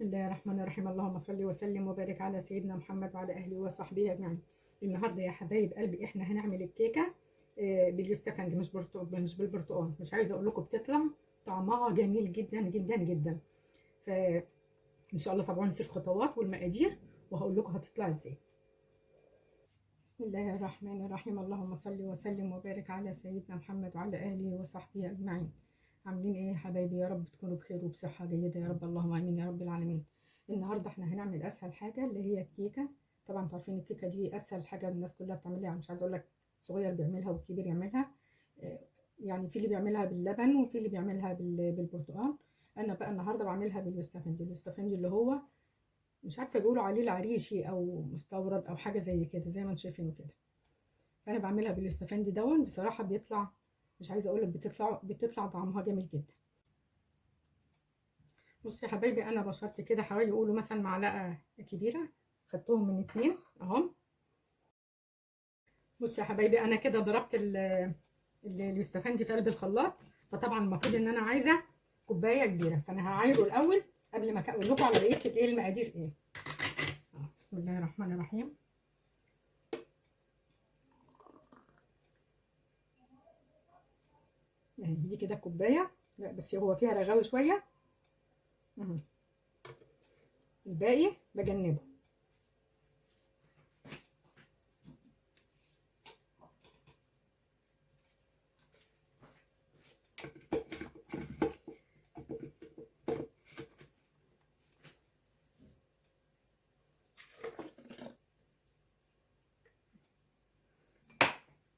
بسم الله الرحمن الرحيم. اللهم صل وسلم وبارك على سيدنا محمد وعلى اهله وصحبه اجمعين. النهارده يا حبايب قلبي احنا هنعمل الكيكه باليوستفندي، مش بالبرتقال. مش عايزه اقول لكم بتطلع طعمها جميل جدا جدا جدا. فان شاء الله طبعا في الخطوات والمقادير وهقول لكم هتطلع ازاي. بسم الله الرحمن الرحيم. اللهم صل وسلم وبارك على سيدنا محمد وعلى اهله وصحبه اجمعين. عاملين ايه يا حبايبي؟ يا رب تكونوا بخير وبصحه جيده يا رب، اللهم امين يا رب العالمين. النهارده احنا هنعمل اسهل حاجه اللي هي الكيكه. طبعا انتوا عارفين الكيكه دي اسهل حاجه الناس كلها بتعملها، يعني مش عايزه اقول لك صغير بيعملها والكبير يعملها. يعني في اللي بيعملها باللبن وفي اللي بيعملها بالبرتقال. انا بقى النهارده بعملها باليوستفندي. اليوستفندي اللي هو مش عارفه بيقولوا عليه العريشي او مستورد او حاجه زي كده، زي ما انتم شايفينه كده. فانا بعملها باليوستفندي دون. بصراحه بيطلع، مش عايزه اقول لك بتطلع طعمها جميل جدا. بصوا يا حبايبي، انا بشرت كده حوالي يقولوا مثلا معلقه كبيره، خدتهم من اتنين اهم. بصوا يا حبايبي، انا كده ضربت اليوستفندي في قلب الخلاط. فطبعا المفروض ان انا عايزه كوبايه كبيره، فانا هعايره الاول قبل ما اقول لكم على بقيه الايه المقادير ايه. بسم الله الرحمن الرحيم. دي كده كوبايه، لا بس هو فيها رغاوي شويه. الباقي بجنبه.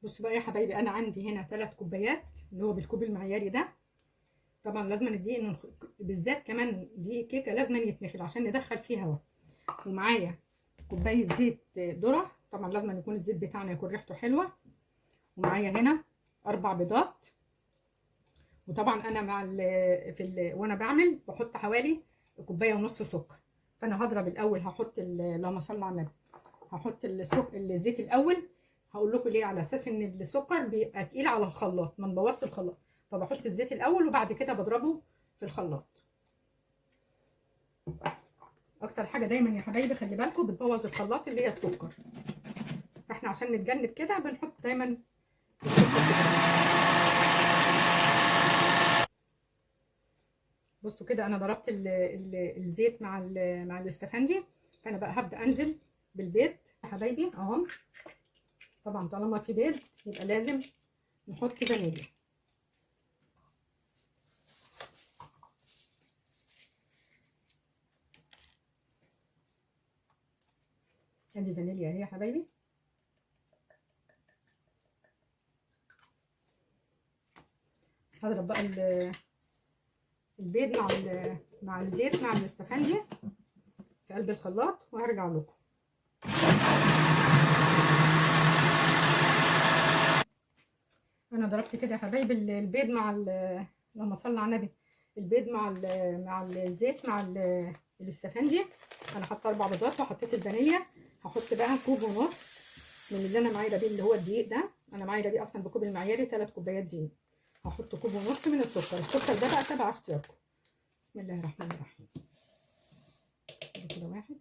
بصوا بقى يا حبايبي، انا عندي هنا 3 كوبايات اللي هو بالكوب المعياري ده. طبعا لازم الدقيق بالذات كمان دقيق كيكه لازم يتنخل عشان ندخل فيه هواء. ومعايا كوبايه زيت ذره، طبعا لازم يكون الزيت بتاعنا يكون ريحته حلوه. ومعايا هنا 4 بيضات. وطبعا انا وانا بعمل بحط حوالي كوبايه ونص سكر. فانا هضرب الاول، هحط اللهم صل على النبي، هحط الزيت الاول. هقول لكم ليه، على اساس ان السكر بيبقى تقيل على الخلاط ما نبوظش الخلاط. فبحط الزيت الاول وبعد كده بضربه في الخلاط. اكتر حاجه دايما يا حبايبي خلي بالكم بتبوظ الخلاط اللي هي السكر. فاحنا عشان نتجنب كده بنحط دايما بصوا كده انا ضربت الزيت مع الاستفندي. فانا بقى هبدا انزل بالبيض يا حبايبي اهو. طبعا طالما في بيض يبقى لازم نحط فانيليا. ادي فانيليا اهي يا حبايبي. هضرب بقى البيض مع الزيت مع الاستفندي في قلب الخلاط وهرجع لكم. انا ضربت كده يا حبايبي البيض اللهم صل على النبي، البيض مع الزيت مع الاستفندي. انا حاطه 4 بيضات وحطيت الفانيليا. هحط بقى كوب ونص من اللي انا معايره بيه اللي هو الدقيق ده. انا معايره بيه اصلا بكوب المعياري 3 كوبايات دقيق. هحط كوب ونص من السكر ده بقى تبع اختياركم. بسم الله الرحمن الرحيم. دي كده واحد.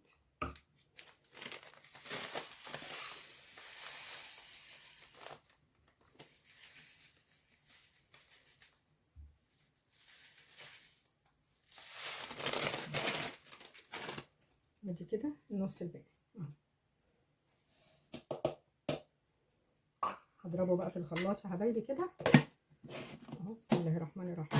ادي كده النص الباقي. هضربه بقى في الخلاط يا حبايبي كده اهو. بسم الله الرحمن الرحيم.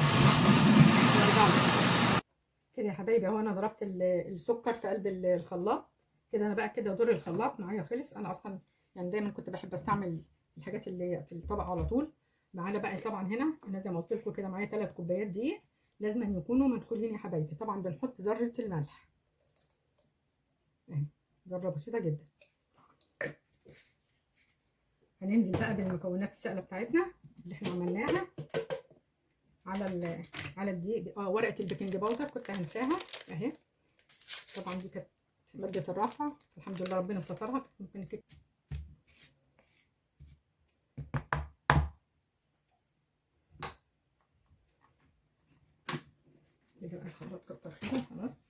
كده يا حبايبي اهو انا ضربت السكر في قلب الخلاط كده. انا بقى كده دور الخلاط معايا خلص. انا اصلا يعني دايما كنت بحب استعمل الحاجات اللي في الطبق على طول. معانا بقى طبعا هنا انا زي ما قلت لكم كده معايا 3 كوبايات دقيق لازم يكونوا منخولين يا حبايبي. طبعا بنحط ذره الملح اهي، ذره بسيطه جدا. هننزل بقى بالمكونات السائله بتاعتنا اللي احنا عملناها على الدقيق. ورقه البيكنج باودر كنت هنساها اهي. طبعا دي كانت ماده الراحه، الحمد لله ربنا سترها. كانت ممكن كده بقى الخلاط كتر خيره. خلاص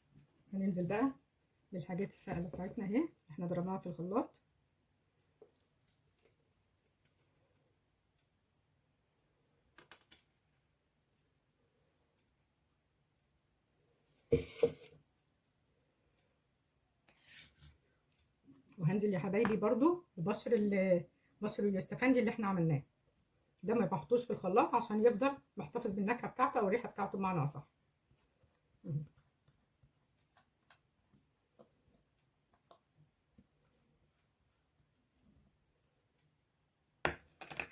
ننزل بقى بالحاجات السهله بتاعتنا اهي، احنا ضربناها في الخلاط. وهنزل يا حبايبي برضو بشر اليوستفندي اللي احنا عملناه ده، ما بحطوش في الخلاط عشان يفضل محتفظ بالنكهه بتاعته او الريحه بتاعته بمعنى اصح.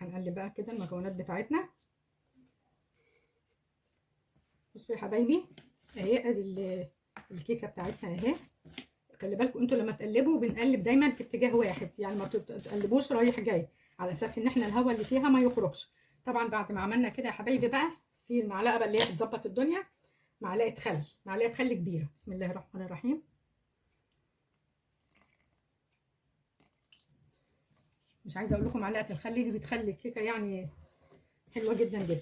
هنقلب بقى كده المكونات بتاعتنا. بصوا يا حبايبي اهي، ادي الكيكه بتاعتنا اهي. خلي بالكم انتوا لما تقلبوا بنقلب دايما في اتجاه واحد، يعني ما تقلبوش رايح جاي، على اساس ان احنا الهواء اللي فيها ما يخرجش. طبعا بعد ما عملنا كده يا حبايبي بقى، في المعلقه بقى اللي هي بتظبط الدنيا، معلقه خل كبيره. بسم الله الرحمن الرحيم. مش عايزه اقول لكم معلقه الخل دي بتخلي الكيكه يعني حلوه جدا جدا.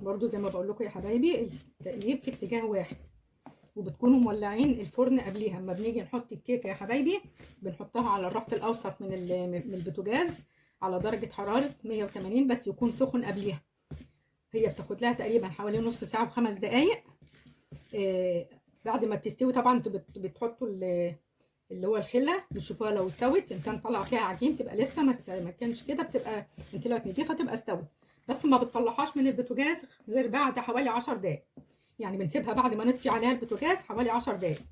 برضو زي ما بقول لكم يا حبايبي، التقليب في اتجاه واحد، وبتكونوا مولعين الفرن قبليها. اما بنيجي نحط الكيكه يا حبايبي بنحطها على الرف الاوسط من البوتاجاز على درجه حراره 180، بس يكون سخن قبليها. هي بتاخد لها تقريبا حوالي نص ساعه ب5 دقائق. بعد ما بتستوي طبعا انتوا بتحطوا اللي هو الخله، بتشوفوها لو استوت. ان كان طلع فيها عجين تبقى لسه ما كانش كده، بتبقى ان طلعت نضيفه تبقى استوت. بس ما بتطلعهاش من البوتاجاز غير بعد حوالي 10 دقائق، يعني بنسيبها بعد ما نطفي عليها البوتاجاز حوالي 10 دقائق،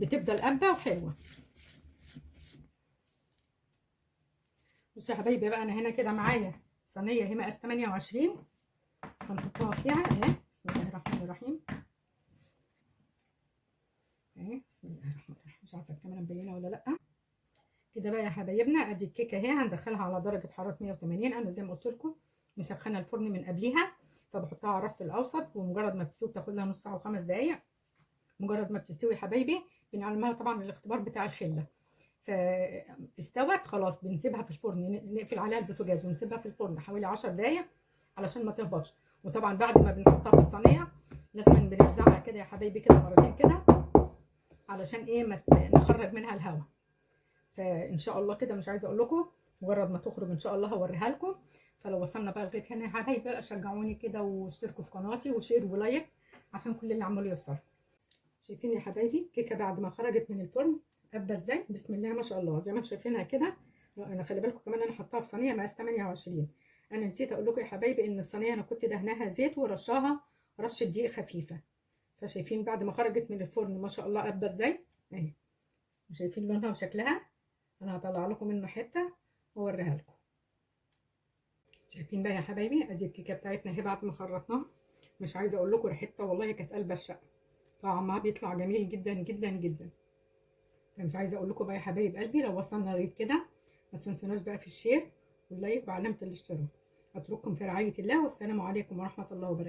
بتفضل قابه وحلوه. بصوا يا حبايبي بقى، انا هنا كده معايا صينيه هي مقاس 28، هنحطها فيها اهي. بسم الله الرحمن الرحيم اهي. بسم الله الرحمن الرحيم. مش عارفه الكاميرا مبينه ولا لا. كده بقى يا حبايبنا، ادي الكيكه اهي هندخلها على درجه حراره 180. انا زي ما قلت لكم مسخنه الفرن من قبليها، فبحطها على الرف الاوسط، ومجرد ما بتستوي بتاخد لها نص ساعه و5 دقائق. مجرد ما بتستوي يا حبايبي بنعملها طبعا الاختبار بتاع الخله، فاستوت خلاص بنسيبها في الفرن، نقفل عليها البوتاجاز ونسيبها في الفرن حوالي 10 دقائق علشان ما تهبطش. وطبعا بعد ما بنحطها في الصينيه لازم بنرزعها كده يا حبايبي كده مرتين كده، علشان ايه ما نخرج منها الهواء. فان شاء الله كده مش عايزه اقول لكم، مجرد ما تخرج ان شاء الله هوريها لكم. فلو وصلنا بقى لغايه هنا يا حبايبي شجعوني كده واشتركوا في قناتي وشير ولايك عشان كل اللي عمال يوصل. شايفين يا حبايبي الكيكه بعد ما خرجت من الفرن قبه ازاي؟ بسم الله ما شاء الله، زي ما انتم شايفينها كده. انا خلي بالكم كمان انا حطاها في صينيه مقاس 28. انا نسيت اقول لكم يا حبايبي ان الصينيه انا كنت دهناها زيت ورشاها رشه دقيق خفيفه. فشايفين بعد ما خرجت من الفرن ما شاء الله قبه ازاي اهي. شايفين لونها وشكلها. انا هطلع لكم منه حته واوريها لكم. شايفين بقى يا حبايبي ادي الكيكه بتاعتنا اهي بعد ما خرطناها. مش عايزه اقول لكم ريحتها والله كانت قلبه الشقه، طعمها بيطلع جميل جدا جدا جدا. فمش عايزه اقول لكم بقى يا حبايب قلبي، لو وصلنا لغايه كده ما تنسوناش بقى في الشير واللايك وعلامه الاشتراك. اترككم في رعايه الله، والسلام عليكم ورحمه الله وبركاته.